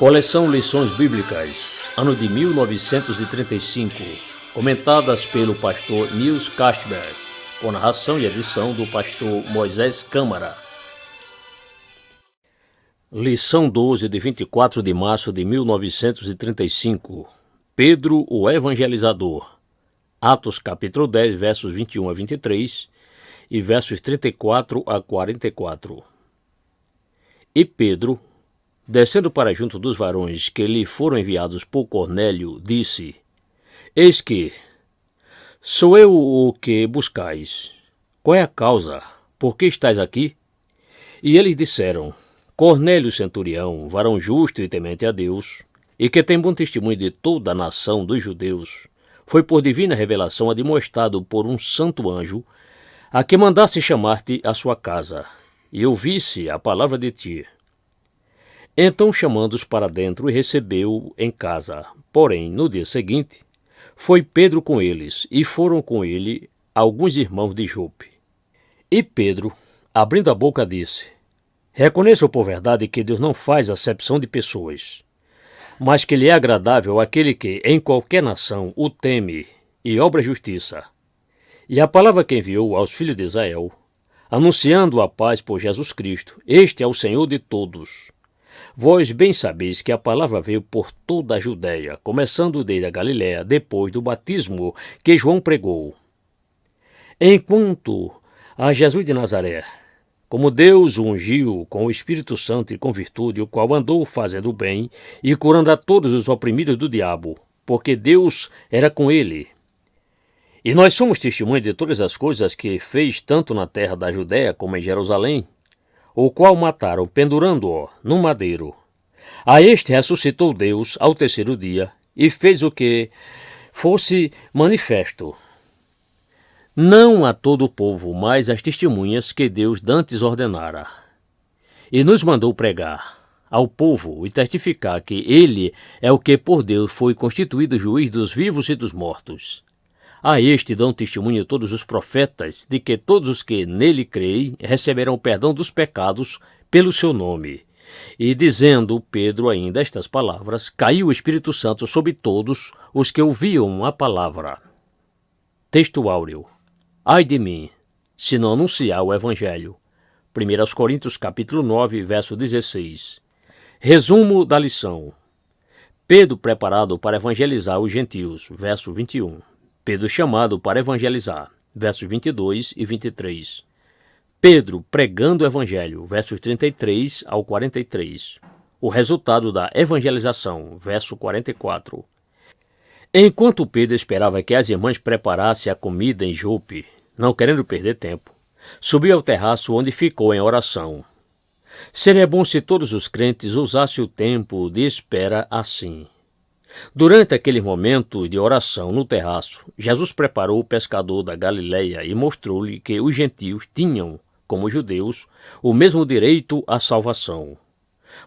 Coleção Lições Bíblicas, ano de 1935, comentadas pelo pastor Nils Castberg, com narração e edição do pastor Moisés Câmara. Lição 12, de 24 de março de 1935. Pedro, o Evangelizador. Atos capítulo 10, versos 21 a 23 e versos 34 a 44. E Pedro, descendo para junto dos varões que lhe foram enviados por Cornélio, disse: Eis que sou eu o que buscais. Qual é a causa? Por que estáis aqui? E eles disseram: Cornélio centurião, varão justo e temente a Deus, e que tem bom testemunho de toda a nação dos judeus, foi por divina revelação admoestado por um santo anjo, a que mandasse chamar-te à sua casa, e ouvisse a palavra de ti. Então, chamando-os para dentro, e recebeu em casa. Porém, no dia seguinte, foi Pedro com eles, e foram com ele alguns irmãos de Jope. E Pedro, abrindo a boca, disse: Reconheço por verdade que Deus não faz acepção de pessoas, mas que lhe é agradável aquele que, em qualquer nação, o teme e obra justiça. E a palavra que enviou aos filhos de Israel, anunciando a paz por Jesus Cristo, este é o Senhor de todos. Vós bem sabeis que a palavra veio por toda a Judéia, começando desde a Galiléia, depois do batismo que João pregou. Enquanto a Jesus de Nazaré, como Deus o ungiu com o Espírito Santo e com virtude, o qual andou fazendo o bem e curando a todos os oprimidos do diabo, porque Deus era com ele. E nós somos testemunhas de todas as coisas que fez tanto na terra da Judéia como em Jerusalém, o qual mataram, pendurando-o no madeiro. A este ressuscitou Deus ao terceiro dia, e fez o que fosse manifesto, não a todo o povo, mas às testemunhas que Deus dantes ordenara. E nos mandou pregar ao povo e testificar que ele é o que por Deus foi constituído juiz dos vivos e dos mortos. A este dão testemunho todos os profetas, de que todos os que nele creem receberão perdão dos pecados pelo seu nome. E dizendo Pedro ainda estas palavras, caiu o Espírito Santo sobre todos os que ouviam a palavra. Texto áureo. Ai de mim, se não anunciar o Evangelho. 1 Coríntios capítulo 9, verso 16. Resumo da lição. Pedro preparado para evangelizar os gentios, verso 21. Pedro chamado para evangelizar, versos 22 e 23. Pedro pregando o evangelho, versos 33 ao 43. O resultado da evangelização, verso 44. Enquanto Pedro esperava que as irmãs preparassem a comida em Jope, não querendo perder tempo, subiu ao terraço onde ficou em oração. Seria bom se todos os crentes usassem o tempo de espera assim. Durante aquele momento de oração no terraço, Jesus preparou o pescador da Galileia e mostrou-lhe que os gentios tinham, como os judeus, o mesmo direito à salvação.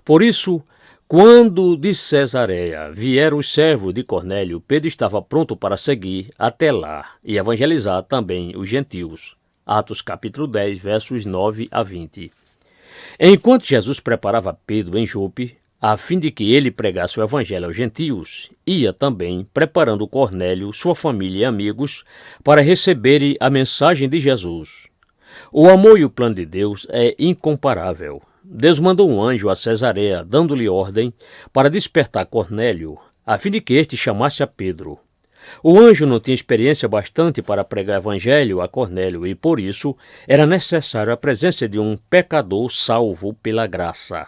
Por isso, quando de Cesareia vieram os servos de Cornélio, Pedro estava pronto para seguir até lá e evangelizar também os gentios. Atos capítulo 10, versos 9 a 20. Enquanto Jesus preparava Pedro em Jope, a fim de que ele pregasse o evangelho aos gentios, ia também preparando Cornélio, sua família e amigos para receberem a mensagem de Jesus. O amor e o plano de Deus é incomparável. Deus mandou um anjo a Cesareia, dando-lhe ordem para despertar Cornélio, a fim de que este chamasse a Pedro. O anjo não tinha experiência bastante para pregar o evangelho a Cornélio e, por isso, era necessário a presença de um pecador salvo pela graça.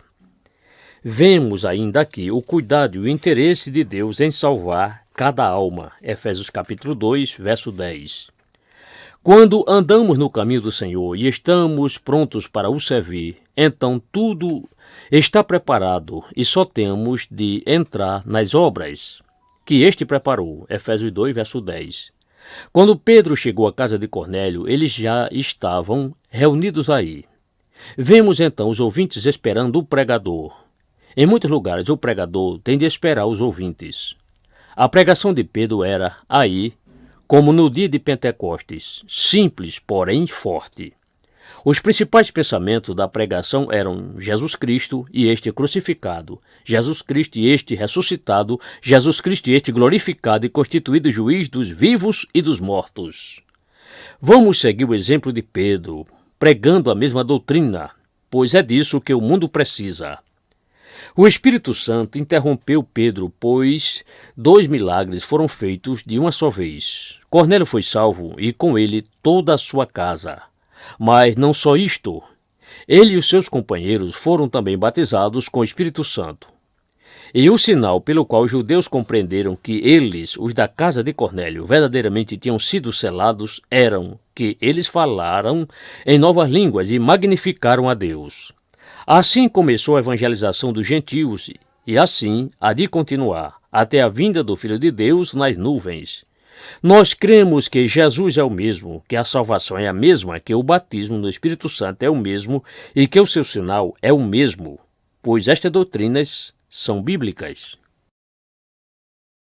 Vemos ainda aqui o cuidado e o interesse de Deus em salvar cada alma. Efésios capítulo 2, verso 10. Quando andamos no caminho do Senhor e estamos prontos para o servir, então tudo está preparado e só temos de entrar nas obras que este preparou. Efésios 2, verso 10. Quando Pedro chegou à casa de Cornélio, eles já estavam reunidos aí. Vemos então os ouvintes esperando o pregador. Em muitos lugares, o pregador tem de esperar os ouvintes. A pregação de Pedro era, aí, como no dia de Pentecostes, simples, porém forte. Os principais pensamentos da pregação eram Jesus Cristo e este crucificado, Jesus Cristo e este ressuscitado, Jesus Cristo e este glorificado e constituído juiz dos vivos e dos mortos. Vamos seguir o exemplo de Pedro, pregando a mesma doutrina, pois é disso que o mundo precisa. O Espírito Santo interrompeu Pedro, pois 2 milagres foram feitos de uma só vez. Cornélio foi salvo e com ele toda a sua casa. Mas não só isto, ele e os seus companheiros foram também batizados com o Espírito Santo. E o sinal pelo qual os judeus compreenderam que eles, os da casa de Cornélio, verdadeiramente tinham sido selados, eram que eles falaram em novas línguas e magnificaram a Deus. Assim começou a evangelização dos gentios e assim há de continuar, até a vinda do Filho de Deus nas nuvens. Nós cremos que Jesus é o mesmo, que a salvação é a mesma, que o batismo no Espírito Santo é o mesmo e que o seu sinal é o mesmo, pois estas doutrinas são bíblicas.